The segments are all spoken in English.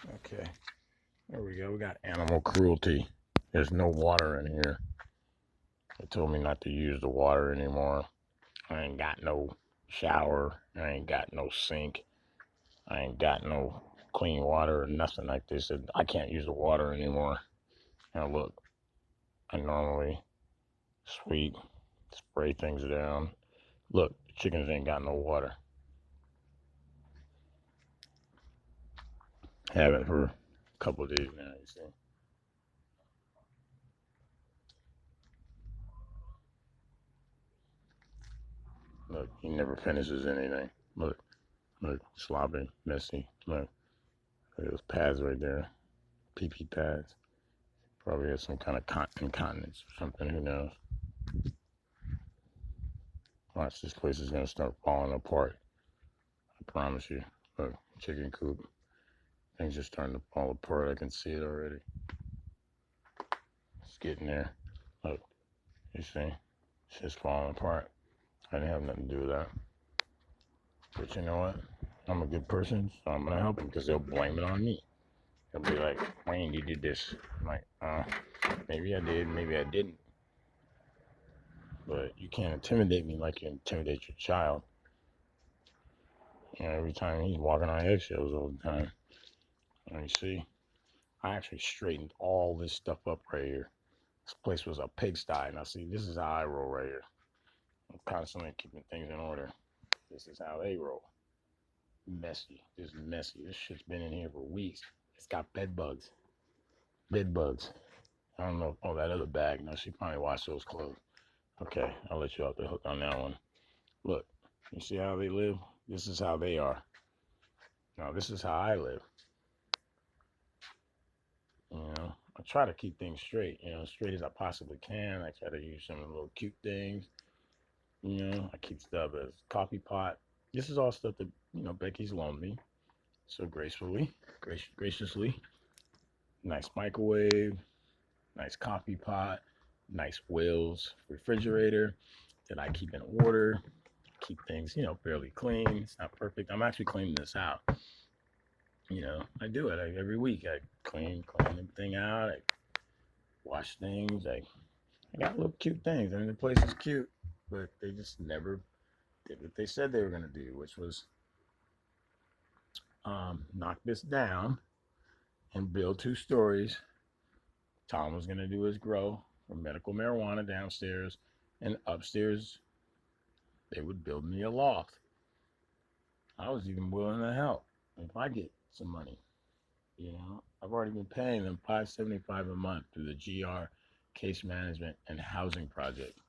Okay, there we go. We got animal cruelty. There's no water in here. They told me not to use the water anymore. I ain't got no shower. I ain't got no sink. I ain't got no clean water or nothing like this. I can't use the water anymore. Now look, I normally sweep, spray things down. Look, the chickens ain't got no water. Haven't for a couple of days now, you see. Look, he never finishes anything. Look, sloppy, messy. Look at those pads right there. Pee pee pads. Probably has some kind of incontinence or something, who knows. Watch, this place is gonna start falling apart. I promise you. Look, chicken coop. Things are starting to fall apart. I can see it already. It's getting there. Look, you see? It's just falling apart. I didn't have nothing to do with that. But you know what? I'm a good person, so I'm gonna help them because they'll blame it on me. They'll be like, Wayne, you did this. I'm like, maybe I did, maybe I didn't. But you can't intimidate me like you intimidate your child. You know, every time he's walking on eggshells all the time. Let me see. I actually straightened all this stuff up right here. This place was a pigsty. Now, see, this is how I roll right here. I'm constantly keeping things in order. This is how they roll. Messy. Just messy. This shit's been in here for weeks. It's got bed bugs. Bed bugs. I don't know. Oh, that other bag. No, she probably washed those clothes. Okay, I'll let you off the hook on that one. Look, you see how they live? This is how they are. Now, this is how I live. You know, I try to keep things straight, as straight as I possibly can. I try to use some little cute things. I keep stuff as coffee pot. This is all stuff that, Becky's loaned me so gracefully, graciously. Nice microwave, nice coffee pot, nice wheels, refrigerator that I keep in order. Keep things, fairly clean. It's not perfect. I'm actually cleaning this out. I do it every week. I clean everything out. I wash things. I got little cute things. I mean, the place is cute, but they just never did what they said they were going to do, which was knock this down and build 2 stories. Tom was going to do his grow for medical marijuana downstairs, and upstairs they would build me a loft. I was even willing to help if I get some money. I've already been paying them $575 a month through the GR Case Management and Housing Project,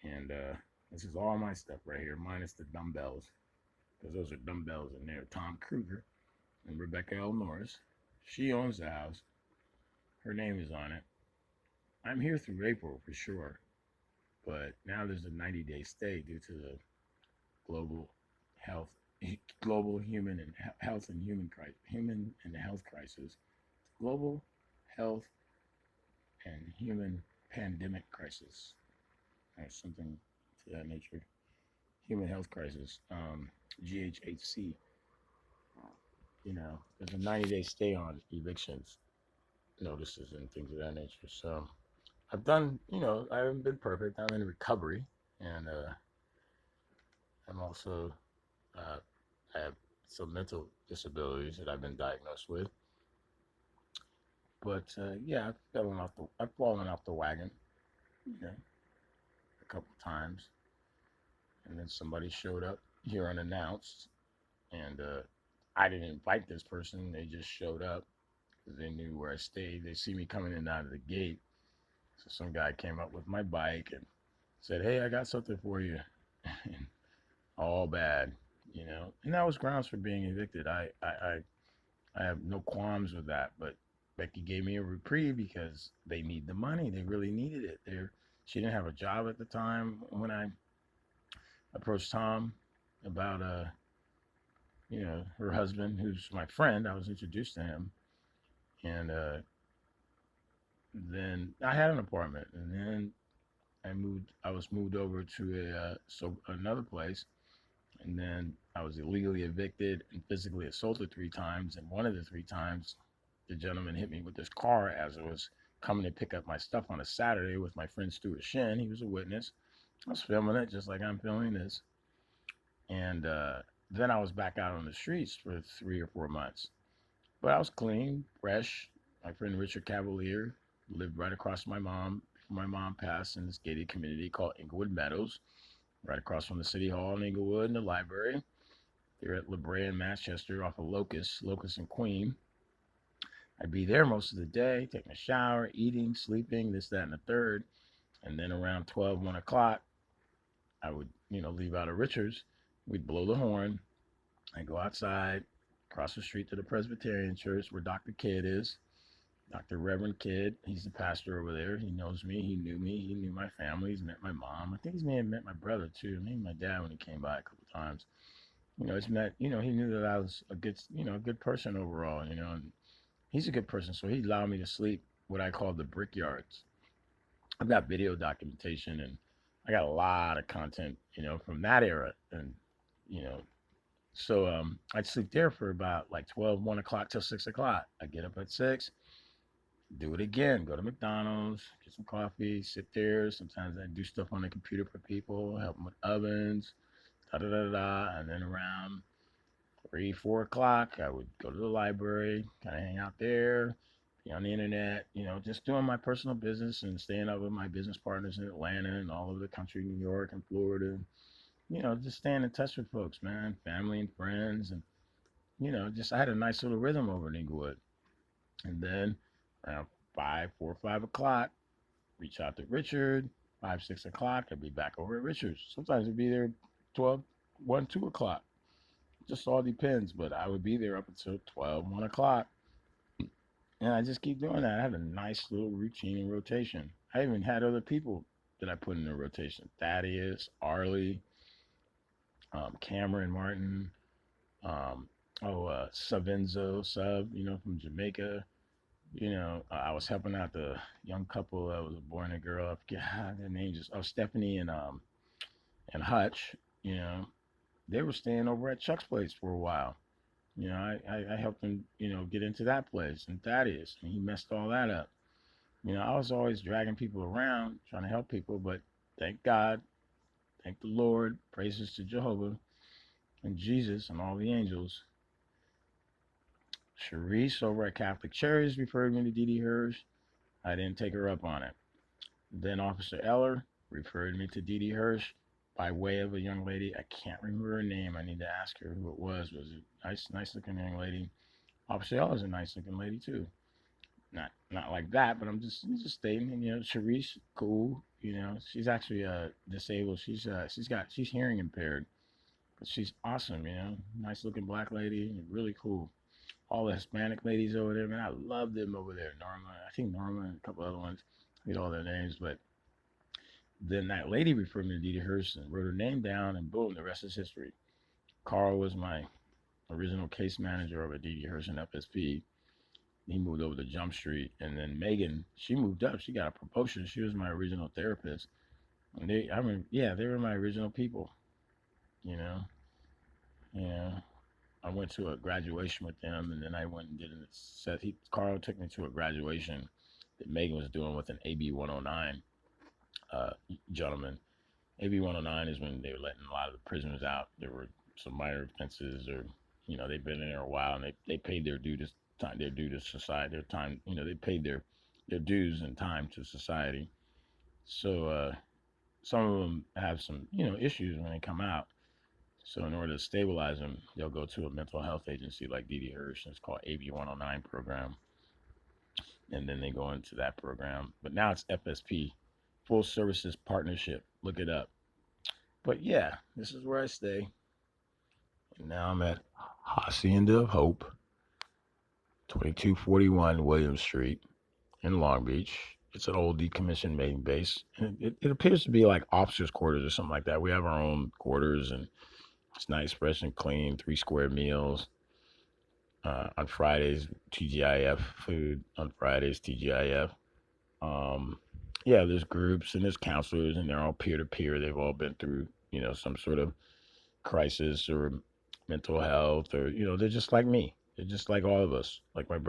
and this is all my stuff right here, minus the dumbbells, because those are dumbbells in there. Tom Krueger and Rebecca L. Norris. She owns the house. Her name is on it. I'm here through April for sure, but now there's a 90-day stay due to the global health, global human and health and human and health crisis, global health and human pandemic crisis, or something to that nature. Human health crisis, GHHC. There's a 90-day stay on evictions notices and things of that nature. So I've done, I haven't been perfect. I'm in recovery, and I'm also, uh, I have some mental disabilities that I've been diagnosed with. But yeah, I've fallen off the wagon, a couple times, and then somebody showed up here unannounced, and I didn't invite this person. They just showed up because they knew where I stayed. They see me coming in and out of the gate. So some guy came up with my bike and said, "Hey, I got something for you." And all bad, And that was grounds for being evicted. I have no qualms with that. But Becky gave me a reprieve because they need the money. They really needed it. She didn't have a job at the time when I approached Tom about her husband, who's my friend. I was introduced to him, and then I had an apartment, and then I was moved over to another place, And then I was illegally evicted and physically assaulted 3 times. And one of the 3 times, the gentleman hit me with his car as I was coming to pick up my stuff on a Saturday with my friend Stuart Shin. He was a witness. I was filming it just like I'm filming this. And then I was back out on the streets for 3 or 4 months. But I was clean, fresh. My friend Richard Cavalier lived right across from my mom before my mom passed in this gated community called Inglewood Meadows, right across from the City Hall in Inglewood and the library. They're at La Brea and Manchester off of Locust and Queen. I'd be there most of the day, taking a shower, eating, sleeping, this, that, and the third. And then around 12, 1 o'clock, I would, leave out of Richards. We'd blow the horn. I'd go outside, across the street to the Presbyterian Church where Dr. Kidd is. Dr. Reverend Kidd, he's the pastor over there. He knows me. He knew me. He knew my family. He's met my mom. I think he's may have met my brother too. Maybe my dad when he came by a couple of times. He's met. He knew that I was a good person overall. And he's a good person, so he allowed me to sleep what I call the brickyards. I've got video documentation and I got a lot of content, from that era. And, you know, I'd sleep there for about like 12, 1 o'clock till 6 o'clock. I get up at 6, do it again, go to McDonald's, get some coffee, sit there. Sometimes I do stuff on the computer for people, help them with ovens, da da da da. And then around 3, 4 o'clock, I would go to the library, kind of hang out there, be on the internet, just doing my personal business and staying up with my business partners in Atlanta and all over the country, New York and Florida. Just staying in touch with folks, man, family and friends. And, just I had a nice little rhythm over in Inglewood. And then around 5, 4, 5 o'clock, reach out to Richard. 5, 6 o'clock, I'd be back over at Richard's. Sometimes I'd be there 12, 1, 2 o'clock. Just all depends, but I would be there up until 12, 1 o'clock. And I just keep doing that. I had a nice little routine and rotation. I even had other people that I put in the rotation. Thaddeus, Arlie, Cameron Martin, Savenzo, from Jamaica. I was helping out the young couple that was a boy and a girl. I forget their names. Stephanie and Hutch. They were staying over at Chuck's place for a while. I helped him, get into that place and Thaddeus, and he messed all that up. I was always dragging people around, trying to help people, but thank God, thank the Lord, praises to Jehovah and Jesus and all the angels. Sharice over at Catholic Cherries referred me to Dee Dee Hirsch. I didn't take her up on it. Then Officer Eller referred me to Dee Dee Hirsch by way of a young lady. I can't remember her name. I need to ask her who it was. Was a nice looking young lady. Officer Eller's a nice looking lady too. Not like that, but I'm just stating. Sharice, cool. She's actually disabled. She's hearing impaired, but she's awesome. Nice looking black lady, really cool. All the Hispanic ladies over there, man, I love them over there. Norma and a couple other ones. I get all their names, but then that lady referred me to Dee Dee Hirsch and wrote her name down, and boom, the rest is history. Carl was my original case manager over at Dee Dee Hirsch and FSP. He moved over to Jump Street, and then Megan, she moved up. She got a promotion. She was my original therapist, and they were my original people. You know, yeah. I went to a graduation with them, and then I went and did a set. Carl took me to a graduation that Megan was doing with an AB 109 gentleman. AB 109 is when they were letting a lot of the prisoners out. There were some minor offenses, or they've been in there a while, and they paid their due to society. Their time, they paid their dues and time to society. So some of them have some issues when they come out. So in order to stabilize them, they'll go to a mental health agency like Dee Dee Hirsch. It's called AB 109 program, and then they go into that program. But now it's FSP, Full Services Partnership. Look it up. But yeah, this is where I stay. And now I'm at Hacienda of Hope, 2241 Williams Street in Long Beach. It's an old decommissioned main base. And it appears to be like officers' quarters or something like that. We have our own quarters, and it's nice, fresh and clean, 3 square meals. On Fridays, TGIF food. On Fridays, TGIF. Yeah, there's groups and there's counselors, and they're all peer to peer. They've all been through, some sort of crisis or mental health, or they're just like me. They're just like all of us, like my brother.